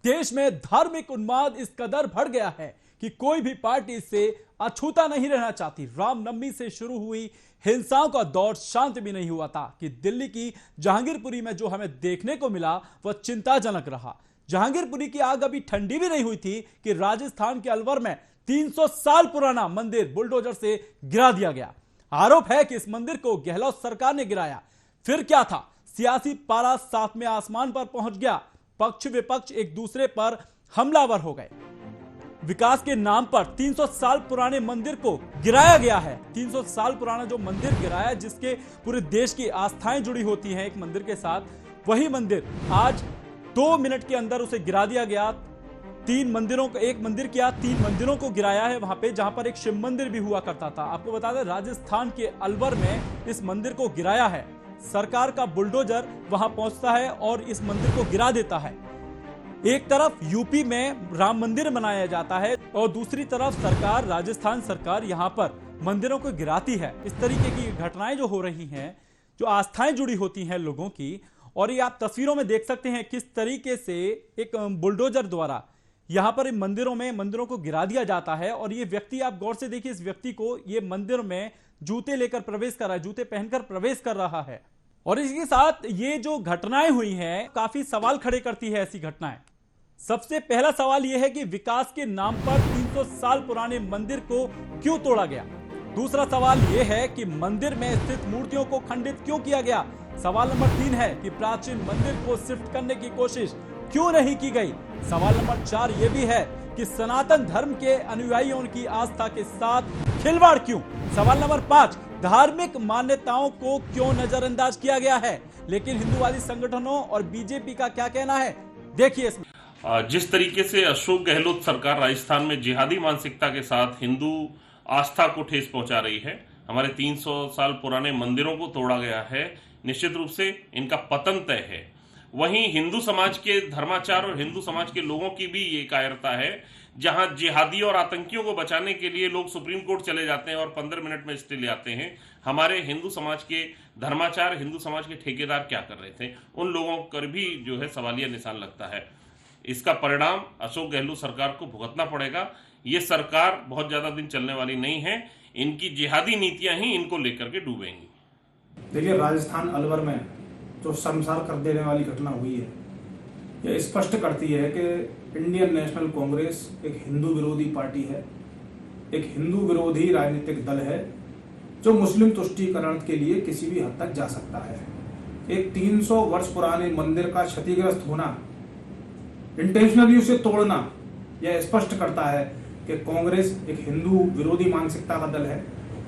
देश में धार्मिक उन्माद इस कदर बढ़ गया है कि कोई भी पार्टी इससे अछूता नहीं रहना चाहती। रामनवमी से शुरू हुई हिंसाओं का दौर शांत भी नहीं हुआ था कि दिल्ली की जहांगीरपुरी में जो हमें देखने को मिला वह चिंताजनक रहा। जहांगीरपुरी की आग अभी ठंडी भी नहीं हुई थी कि राजस्थान के अलवर में 300 साल पुराना मंदिर बुलडोजर से गिरा दिया गया। आरोप है कि इस मंदिर को गहलोत सरकार ने गिराया। फिर क्या था? सियासी पारा साथ में आसमान पर पहुंच गया। पक्ष विपक्ष एक दूसरे पर हमलावर हो गए। विकास के नाम पर 300 साल पुराने मंदिर को गिराया गया है। 300 साल पुराना जो मंदिर गिराया, जिसके पूरे देश की आस्थाएं जुड़ी होती हैं एक मंदिर के साथ, वही मंदिर आज 2 मिनट के अंदर उसे गिरा दिया गया। 3 मंदिरों को, एक मंदिर किया, 3 मंदिरों को गिराया है वहां पे, जहां पर एक शिव मंदिर भी हुआ करता था। आपको बता दें, राजस्थान के अलवर में इस मंदिर को गिराया है। सरकार का बुलडोजर वहां पहुंचता है और इस मंदिर को गिरा देता है। एक तरफ यूपी में राम मंदिर बनाया जाता है और दूसरी तरफ सरकार, राजस्थान सरकार यहां पर मंदिरों को गिराती है। इस तरीके की घटनाएं जो हो रही हैं, जो आस्थाएं जुड़ी होती हैं लोगों की, और ये आप तस्वीरों में देख सकते हैं किस तरीके से एक बुलडोजर द्वारा यहां पर मंदिरों को गिरा दिया जाता है। और ये व्यक्ति, आप गौर से देखिए, इस व्यक्ति को ये मंदिर में जूते लेकर प्रवेश कर रहा है, जूते पहनकर प्रवेश कर रहा है। और इसके साथ ये जो घटनाएं हुई हैं, काफी सवाल खड़े करती है ऐसी घटनाएं। सबसे पहला सवाल यह है कि विकास के नाम पर 300 साल पुराने मंदिर को क्यों तोड़ा गया। दूसरा सवाल यह है कि मंदिर में स्थित मूर्तियों को खंडित क्यों किया गया। सवाल नंबर 3 है कि प्राचीन मंदिर को शिफ्ट करने की कोशिश क्यों नहीं की गई। सवाल नंबर 4 यह भी है कि सनातन धर्म के अनुयायियों की आस्था के साथ खिलवाड़ क्यों। सवाल नंबर 5, धार्मिक मान्यताओं को क्यों नजरअंदाज किया गया है। लेकिन हिंदूवादी संगठनों और बीजेपी का क्या कहना है, देखिए इसमें। जिस तरीके से अशोक गहलोत सरकार राजस्थान में जिहादी मानसिकता के साथ हिंदू आस्था को ठेस पहुंचा रही है, हमारे 300 साल पुराने मंदिरों को तोड़ा गया है, निश्चित रूप से इनका पतन तय है। वहीं हिंदू समाज के धर्माचार और हिंदू समाज के लोगों की भी ये कायरता है, जहां जिहादी और आतंकियों को बचाने के लिए लोग सुप्रीम कोर्ट चले जाते हैं और 15 मिनट में स्टे ले आते हैं। हमारे हिंदू समाज के धर्माचार, हिंदू समाज के ठेकेदार क्या कर रहे थे, उन लोगों पर भी जो है सवालिया निशान लगता है। इसका परिणाम अशोक गहलोत सरकार को भुगतना पड़ेगा। ये सरकार बहुत ज्यादा दिन चलने वाली नहीं है। इनकी जिहादी नीतियां ही इनको लेकर के डूबेंगी। देखिए, राजस्थान अलवर में जो शर्मसार कर देने वाली घटना हुई है, यह स्पष्ट करती है कि इंडियन नेशनल कांग्रेस एक हिंदू विरोधी पार्टी है, एक हिंदू विरोधी राजनीतिक दल है जो मुस्लिम तुष्टीकरण के लिए किसी भी हद तक जा सकता है। एक 300 वर्ष पुराने मंदिर का क्षतिग्रस्त होना, इंटेंशनली उसे तोड़ना, यह स्पष्ट करता है कि कांग्रेस एक हिंदू विरोधी मानसिकता का दल है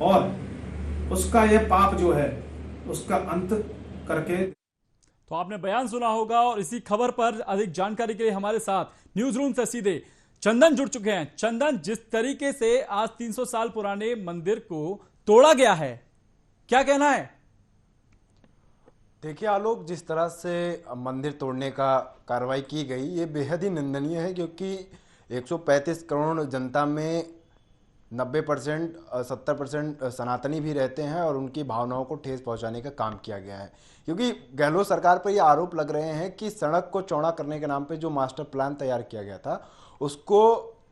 और उसका यह पाप जो है उसका अंत करके। तो आपने बयान सुना होगा और इसी खबर पर अधिक जानकारी के लिए हमारे साथ न्यूज रूम से सीधे चंदन जुड़ चुके हैं। चंदन, जिस तरीके से आज 300 साल पुराने मंदिर को तोड़ा गया है, क्या कहना है? देखिए आलोक, जिस तरह से मंदिर तोड़ने का कार्रवाई की गई, ये बेहद ही निंदनीय है, क्योंकि 135 करोड़ जनता में 90% 70% सनातनी भी रहते हैं और उनकी भावनाओं को ठेस पहुंचाने का काम किया गया है। क्योंकि गहलोत सरकार पर ये आरोप लग रहे हैं कि सड़क को चौड़ा करने के नाम पे जो मास्टर प्लान तैयार किया गया था उसको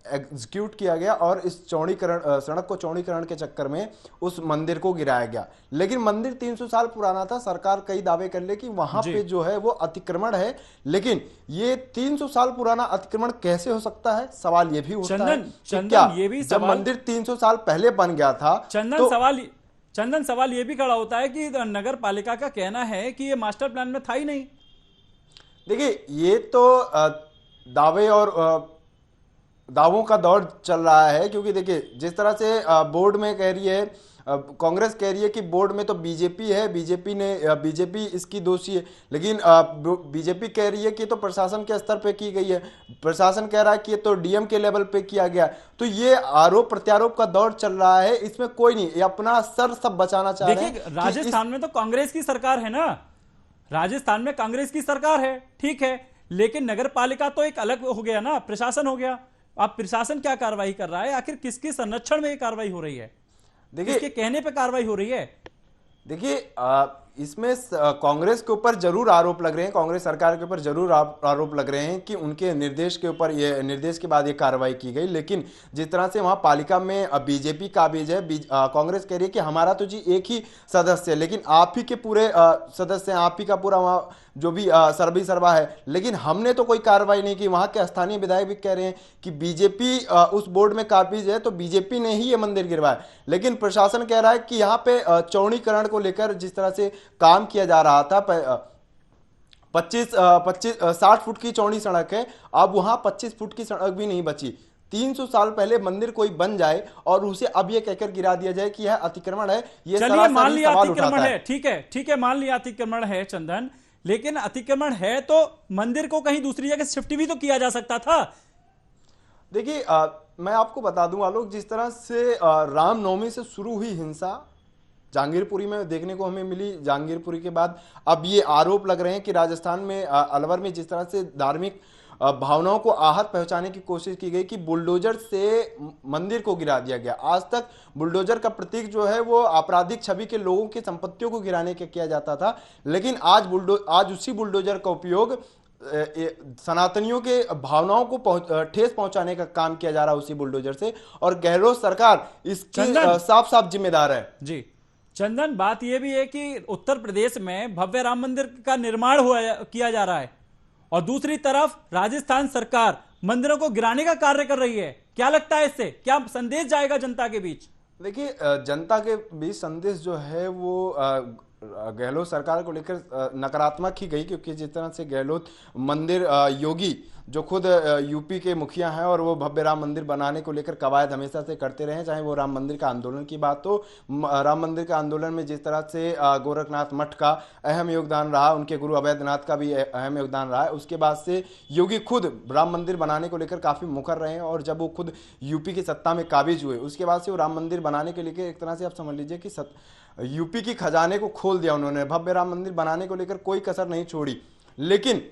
एग्जीक्यूट किया गया और इस सड़क को चौड़ीकरण के चक्कर में उस मंदिर को गिराया गया। लेकिन मंदिर 300 साल पुराना था। सरकार कई दावे कर ले कि वहां पे जो है वो अतिक्रमण है, लेकिन ये 300 साल पुराना अतिक्रमण कैसे हो सकता है, सवाल ये भी उठता है कि क्या ये भी जब मंदिर 300 साल पहले बन गया था। चंदन, सवाल ये भी खड़ा होता है कि नगर पालिका का कहना है कि ये मास्टर प्लान में था ही नहीं। देखिए, ये तो दावे और दावों का दौर चल रहा है, क्योंकि देखिए जिस तरह से बोर्ड में कह रही है, कांग्रेस कह रही है कि बोर्ड में तो बीजेपी है, बीजेपी इसकी दोषी है, लेकिन बीजेपी कह रही है कि तो प्रशासन के स्तर पे की गई है, प्रशासन कह रहा है कि ये तो डीएम के लेवल पे किया गया। तो ये आरोप प्रत्यारोप का दौर चल रहा है, इसमें कोई नहीं, ये अपना सर सब बचाना चाह रहे हैं। राजस्थान में तो कांग्रेस की सरकार है ना, राजस्थान में कांग्रेस की सरकार है, ठीक है, लेकिन नगर पालिका तो एक अलग हो गया ना, प्रशासन हो गया। अब प्रशासन क्या कार्रवाई कर रहा है, आखिर किसके संरक्षण में ये कार्रवाई हो रही है, देखिए किसके कहने पे कार्रवाई हो रही है? देखिए इसमें कांग्रेस के ऊपर जरूर आरोप लग रहे हैं, कांग्रेस सरकार के ऊपर जरूर आरोप लग रहे हैं कि उनके निर्देश के ऊपर ये निर्देश के बाद ये कार्रवाई की गई। लेकिन जिस तरह से वहां पालिका में बीजेपी काबिज है, कांग्रेस कह रही है कि हमारा तो जी एक ही सदस्य है, लेकिन आप ही के पूरे सदस्य हैं, आप ही का पूरा वहां जो भी सर्वे सर्वा है, लेकिन हमने तो कोई कार्रवाई नहीं की। वहां के स्थानीय विधायक भी कह रहे हैं कि बीजेपी उस बोर्ड में काबिज है तो बीजेपी ने ही ये मंदिर गिरवाया। लेकिन प्रशासन कह रहा है कि यहाँ पे चौड़ीकरण को लेकर जिस तरह से काम किया जा रहा था, 60 फुट की चौड़ी सड़क है, अब वहां 25 फुट की सड़क भी नहीं बची। 300 साल पहले मंदिर कोई बन जाए और उसे अब ये कहकर गिरा दिया जाए कि यह अतिक्रमण है, ये चलिए मान लिया सवाल अतिक्रमण उठाता है, ठीक है मान लिया अतिक्रमण है चंदन, लेकिन अतिक्रमण है तो मंदिर को कहीं दूसरी जगह शिफ्ट भी तो किया जा सकता था। देखिए मैं आपको बता दूं आलोक, जिस तरह से रामनवमी से शुरू हुई हिंसा जहांगीरपुरी में देखने को हमें मिली, जहांगीरपुरी के बाद अब ये आरोप लग रहे हैं कि राजस्थान में अलवर में जिस तरह से धार्मिक भावनाओं को आहत पहुंचाने की कोशिश की गई कि बुलडोजर से मंदिर को गिरा दिया गया। आज तक बुलडोजर का प्रतीक जो है वो आपराधिक छवि के लोगों की संपत्तियों को गिराने के किया जाता था, लेकिन आज उसी बुलडोजर का उपयोग सनातनियों के भावनाओं को ठेस पहुंचाने का काम किया जा रहा है उसी बुलडोजर से, और गहलोत सरकार इसकी साफ साफ जिम्मेदार है। जी चंदन, बात यह भी है कि उत्तर प्रदेश में भव्य राम मंदिर का निर्माण किया जा रहा है और दूसरी तरफ राजस्थान सरकार मंदिरों को गिराने का कार्य कर रही है। क्या लगता है इससे क्या संदेश जाएगा जनता के बीच? देखिए जनता के बीच संदेश जो है वो गहलोत सरकार को लेकर नकारात्मक ही गई, क्योंकि जिस तरह से गहलोत मंदिर योगी जो खुद यूपी के मुखिया हैं और वो भव्य राम मंदिर बनाने को लेकर कवायद हमेशा से करते रहे, चाहे वो राम मंदिर का आंदोलन की बात हो। राम मंदिर के आंदोलन में जिस तरह से गोरखनाथ मठ का अहम योगदान रहा, उनके गुरु अवैधनाथ का भी अहम योगदान रहा है, उसके बाद से योगी खुद राम मंदिर बनाने को लेकर काफ़ी मुखर रहे हैं, और जब वो खुद यूपी की सत्ता में काबिज हुए उसके बाद से वो राम मंदिर बनाने के लेकर एक तरह से आप समझ लीजिए कि यूपी की खजाने को खोल दिया उन्होंने, भव्य राम मंदिर बनाने को लेकर कोई कसर नहीं छोड़ी। लेकिन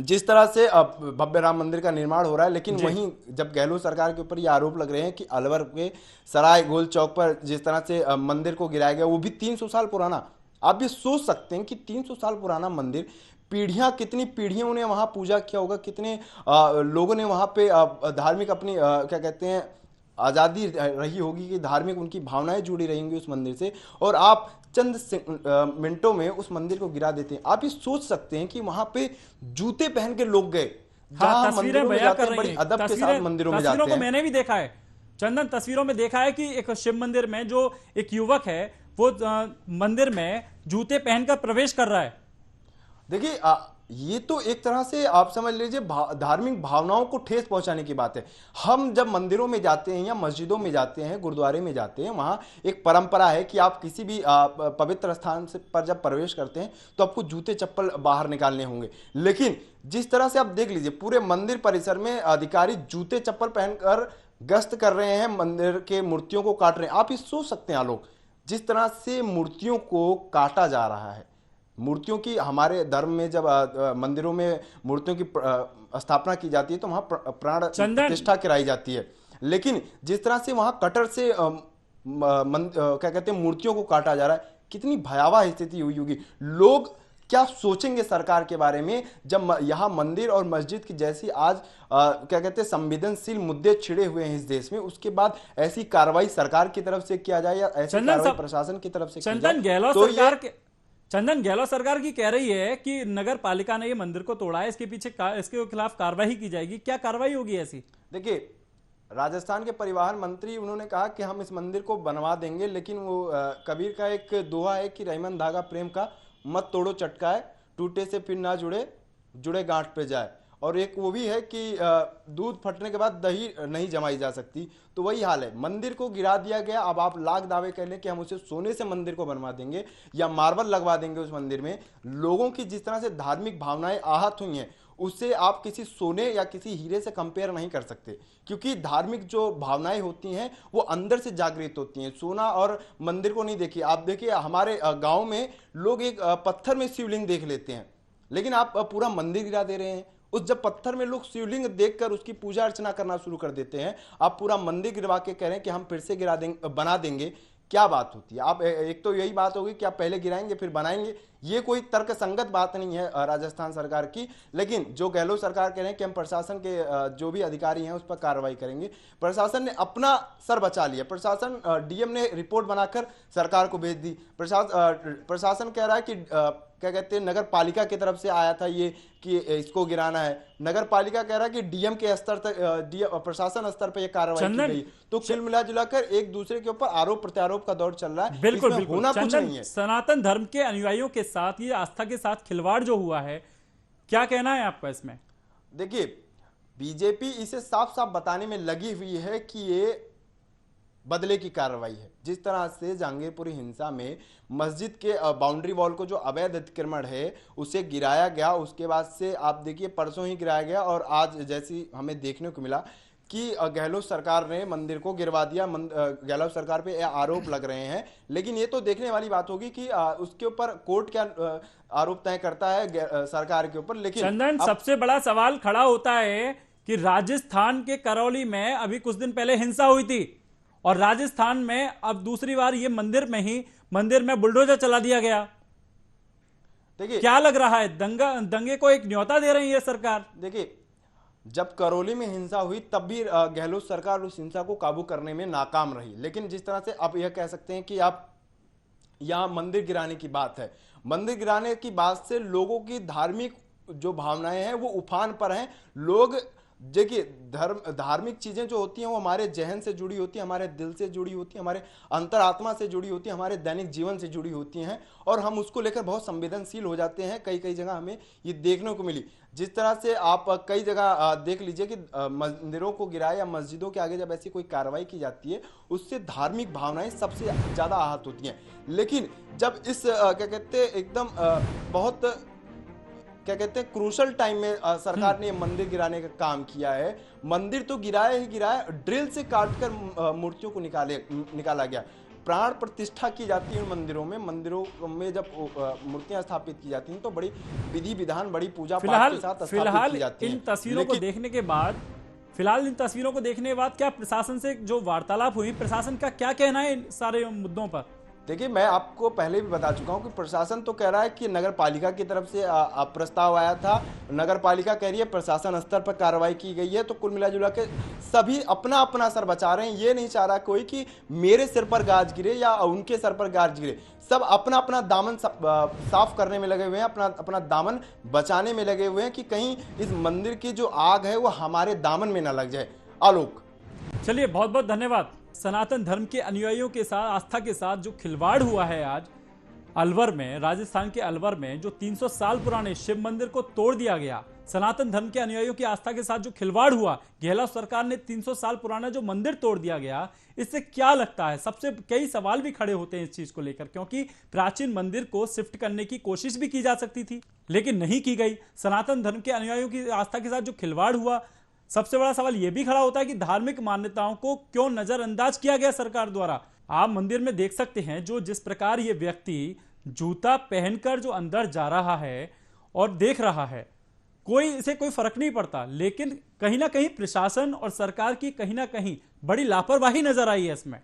जिस तरह से अब भव्य राम मंदिर का निर्माण हो रहा है, लेकिन वहीं जब गहलोत सरकार के ऊपर ये आरोप लग रहे हैं कि अलवर के सराय गोल चौक पर जिस तरह से मंदिर को गिराया गया, वो भी 300 साल पुराना, आप ये सोच सकते हैं कि 300 साल पुराना मंदिर, कितनी पीढ़ियों ने वहां पूजा किया होगा, कितने लोगों ने वहां पे धार्मिक अपनी क्या कहते हैं आज़ादी रही होगी, कि धार्मिक उनकी भावनाएं जुड़ी रहेंगी उस मंदिर से, और आप चंद मिनटों में उस मंदिर को गिरा देते हैं। आप ये सोच सकते हैं कि वहां पे जूते पहन के लोग गए, हाँ, तस्वीरें बयां कर रही हैं, अदब के साथ मंदिरों में जाते हैं। को मैंने भी देखा है चंदन, तस्वीरों में देखा है कि एक शिव मंदिर में जो एक युवक है वो मंदिर में जूते पहनकर प्रवेश कर रहा है। देखिए ये तो एक तरह से आप समझ लीजिए धार्मिक भावनाओं को ठेस पहुंचाने की बात है। हम जब मंदिरों में जाते हैं या मस्जिदों में जाते हैं, गुरुद्वारे में जाते हैं, वहां एक परंपरा है कि आप किसी भी पवित्र स्थान से पर जब प्रवेश करते हैं तो आपको जूते चप्पल बाहर निकालने होंगे। लेकिन जिस तरह से आप देख लीजिए पूरे मंदिर परिसर में अधिकारी जूते चप्पल पहनकर गश्त कर रहे हैं, मंदिर के मूर्तियों को काट रहे हैं। आप ये सोच सकते हैं आलोक, जिस तरह से मूर्तियों को काटा जा रहा है, मूर्तियों की हमारे धर्म में जब मंदिरों में मूर्तियों की स्थापना की जाती है तो वहां प्राण प्रतिष्ठा कराई जाती है, लेकिन जिस तरह से वहां कटर से क्या कहते हैं मूर्तियों को काटा जा रहा है, कितनी भयावह स्थिति हुई होगी। लोग क्या सोचेंगे सरकार के बारे में जब यहाँ मंदिर और मस्जिद की जैसी आज क्या कहते हैं संवेदनशील मुद्दे छिड़े हुए हैं इस देश में, उसके बाद ऐसी कार्रवाई सरकार की तरफ से किया जाए या ऐसी कार्रवाई प्रशासन की तरफ से की जाए। चंदन, गहलोत सरकार की कह रही है कि नगर पालिका ने ये मंदिर को तोड़ा है, इसके पीछे इसके खिलाफ कार्रवाई की जाएगी। क्या कार्रवाई होगी ऐसी? देखिए राजस्थान के परिवहन मंत्री उन्होंने कहा कि हम इस मंदिर को बनवा देंगे, लेकिन वो कबीर का एक दोहा है कि रहीमन धागा प्रेम का मत तोड़ो चटकाए, टूटे से फिर ना जुड़े गांठ पे जाए। और एक वो भी है कि दूध फटने के बाद दही नहीं जमाई जा सकती, तो वही हाल है। मंदिर को गिरा दिया गया, अब आप लाख दावे कर लें कि हम उसे सोने से मंदिर को बनवा देंगे या मार्बल लगवा देंगे उस मंदिर में। लोगों की जिस तरह से धार्मिक भावनाएं आहत हुई हैं उससे आप किसी सोने या किसी हीरे से कंपेयर नहीं कर सकते, क्योंकि धार्मिक जो भावनाएं होती हैं वो अंदर से जागृत होती हैं। सोना और मंदिर को नहीं देखिए, आप देखिए हमारे गाँव में लोग एक पत्थर में शिवलिंग देख लेते हैं, लेकिन आप पूरा मंदिर गिरा दे रहे हैं। उस जब पत्थर में लोग शिवलिंग देखकर उसकी पूजा अर्चना करना शुरू कर देते हैं, आप पूरा मंदिर गिरवा के कह रहे हैं कि हम फिर से गिरा देंगे, बना देंगे। क्या बात होती है? आप एक तो यही बात होगी कि आप पहले गिराएंगे फिर बनाएंगे, ये कोई तर्क संगत बात नहीं है राजस्थान सरकार की। लेकिन जो गहलोत सरकार कह रहे हैं कि हम प्रशासन के जो भी अधिकारी हैं उस पर कार्रवाई करेंगे, प्रशासन ने अपना सर बचा लिया। प्रशासन डीएम ने रिपोर्ट बनाकर सरकार को भेज दी। प्रशासन कह रहा है कि क्या कहते हैं, नगर पालिका की तरफ से आया था ये कि इसको गिराना है। नगर पालिका कह रहा है कि डीएम के स्तर तक, प्रशासन स्तर पर यह कार्रवाई की गई। तो कुल मिला जुलाकर एक दूसरे के ऊपर आरोप प्रत्यारोप का दौर चल रहा है। बिल्कुल इसमें बिल्कुल होना कुछ चंदन, नहीं है। सनातन धर्म के अनुयायियों के साथ ये आस्था के साथ खिलवाड़ जो हुआ है, क्या कहना है आपका इसमें? देखिए, बीजेपी इसे साफ साफ बताने में लगी हुई है कि ये बदले की कार्रवाई है। जिस तरह से जहांगीरपुरी हिंसा में मस्जिद के बाउंड्री वॉल को जो अवैध अतिक्रमण है उसे गिराया गया, उसके बाद से आप देखिए परसों ही गिराया गया और आज जैसी हमें देखने को मिला कि गहलोत सरकार ने मंदिर को गिरवा दिया। गहलोत सरकार पे आरोप लग रहे हैं, लेकिन ये तो देखने वाली बात होगी कि उसके ऊपर कोर्ट क्या आरोप तय करता है सरकार के ऊपर। लेकिन चंदन, सबसे बड़ा सवाल खड़ा होता है कि राजस्थान के करौली में अभी कुछ दिन पहले हिंसा हुई थी और राजस्थान में अब दूसरी बार ये मंदिर में बुलडोजर चला दिया गया। देखिए, क्या लग रहा है, दंगे को एक न्योता दे रही है सरकार? देखिए, जब करौली में हिंसा हुई तब भी गहलोत सरकार उस हिंसा को काबू करने में नाकाम रही। लेकिन जिस तरह से आप यह कह सकते हैं कि आप यहां मंदिर गिराने की बात है, मंदिर गिराने की बात से लोगों की धार्मिक जो भावनाएं हैं वो उफान पर हैं। लोग देखिए, धार्मिक चीजें जो होती हैं वो हमारे जहन से जुड़ी होती है, हमारे दिल से जुड़ी होती है, हमारे अंतरात्मा से जुड़ी होती है, हमारे दैनिक जीवन से जुड़ी होती हैं और हम उसको लेकर बहुत संवेदनशील हो जाते हैं। कई कई जगह हमें ये देखने को मिली। जिस तरह से आप कई जगह देख लीजिए कि मंदिरों को गिराया या मस्जिदों के आगे जब ऐसी कोई कार्रवाई की जाती है उससे धार्मिक भावनाएं सबसे ज्यादा आहत होती हैं। लेकिन जब इस क्या कहते हैं एकदम बहुत क्या कहते हैं क्रूशल टाइम में सरकार ने मंदिर गिराने का काम किया है। मंदिर तो गिराया ही गिराया, ड्रिल से काटकर मूर्तियों को निकाला गया। प्राण प्रतिष्ठा की जाती है उन मंदिरों में जब मूर्तियां स्थापित की जाती हैं तो बड़ी विधि विधान, बड़ी पूजा पाठ के साथ स्थापित की जाती है। इन तस्वीरों को देखने के बाद क्या प्रशासन से जो वार्तालाप हुई, प्रशासन का क्या कहना है इन सारे मुद्दों पर? देखिए, मैं आपको पहले भी बता चुका हूं कि प्रशासन तो कह रहा है कि नगर पालिका की तरफ से प्रस्ताव आया था, नगर पालिका कह रही है प्रशासन स्तर पर कार्रवाई की गई है। तो कुल मिला जुला के सभी अपना अपना सर बचा रहे हैं। ये नहीं चाह रहा कोई कि मेरे सिर पर गाज गिरे या उनके सर पर गाज गिरे। सब अपना अपना दामन साफ करने में लगे हुए हैं, अपना दामन बचाने में लगे हुए हैं कि कहीं इस मंदिर की जो आग है वो हमारे दामन में ना लग जाए। आलोक, चलिए, बहुत बहुत धन्यवाद। सनातन धर्म के अनुयायियों के साथ, आस्था के साथ जो खिलवाड़ हुआ है आज अलवर में, राजस्थान के अलवर में, जो 300 साल पुराने शिव मंदिर को तोड़ दिया गया, सनातन धर्म के अनुयायियों की आस्था के साथ जो खिलवाड़ हुआ, गहलोत सरकार ने 300 साल पुराना जो मंदिर तोड़ दिया गया, इससे क्या लगता है? सबसे कई सवाल भी खड़े होते हैं इस चीज को लेकर, क्योंकि प्राचीन मंदिर को शिफ्ट करने की कोशिश भी की जा सकती थी लेकिन नहीं की गई। सनातन धर्म के अनुयायियों की आस्था के साथ जो खिलवाड़ हुआ, सबसे बड़ा सवाल यह भी खड़ा होता है कि धार्मिक मान्यताओं को क्यों नजरअंदाज किया गया सरकार द्वारा। आप मंदिर में देख सकते हैं जिस प्रकार ये व्यक्ति जूता पहनकर जो अंदर जा रहा है और देख रहा है, इसे कोई फर्क नहीं पड़ता। लेकिन कहीं ना कहीं प्रशासन और सरकार की कहीं ना कहीं बड़ी लापरवाही नजर आई है इसमें।